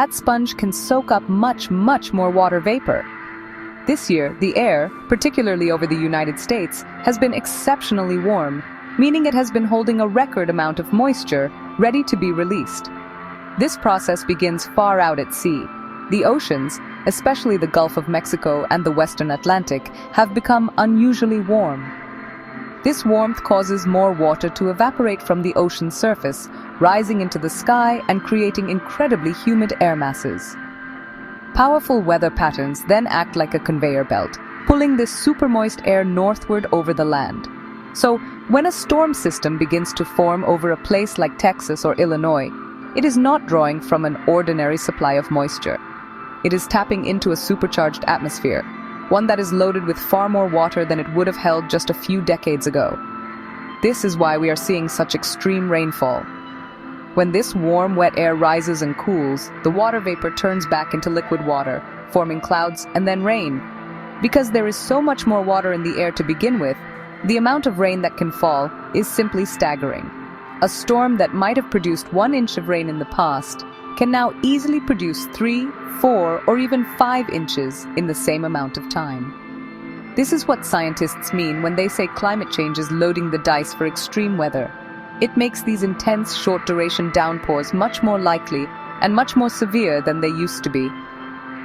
that sponge can soak up much more water vapor. This year, the air, particularly over the United States, has been exceptionally warm, meaning it has been holding a record amount of moisture ready to be released. This process begins far out at sea. The oceans, especially the Gulf of Mexico and the Western Atlantic, have become unusually warm. This warmth causes more water to evaporate from the ocean surface, rising into the sky and creating incredibly humid air masses. Powerful weather patterns then act like a conveyor belt, pulling this supermoist air northward over the land. So, when a storm system begins to form over a place like Texas or Illinois, it is not drawing from an ordinary supply of moisture. It is tapping into a supercharged atmosphere, one that is loaded with far more water than it would have held just a few decades ago. This is why we are seeing such extreme rainfall. When this warm, wet air rises and cools, the water vapor turns back into liquid water, forming clouds and then rain. Because there is so much more water in the air to begin with, the amount of rain that can fall is simply staggering. A storm that might have produced 1 inch of rain in the past can now easily produce 3, 4, or even 5 inches in the same amount of time. This is what scientists mean when they say climate change is loading the dice for extreme weather. It makes these intense, short-duration downpours much more likely and much more severe than they used to be.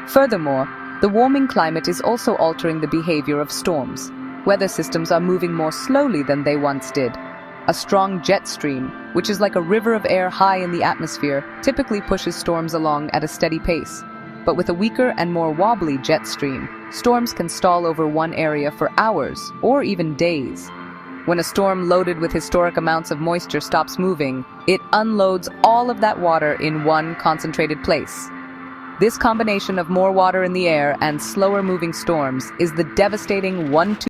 Furthermore, the warming climate is also altering the behavior of storms. Weather systems are moving more slowly than they once did. A strong jet stream, which is like a river of air high in the atmosphere, typically pushes storms along at a steady pace. But with a weaker and more wobbly jet stream, storms can stall over one area for hours or even days. When a storm loaded with historic amounts of moisture stops moving, it unloads all of that water in one concentrated place. This combination of more water in the air and slower moving storms is the devastating 1-2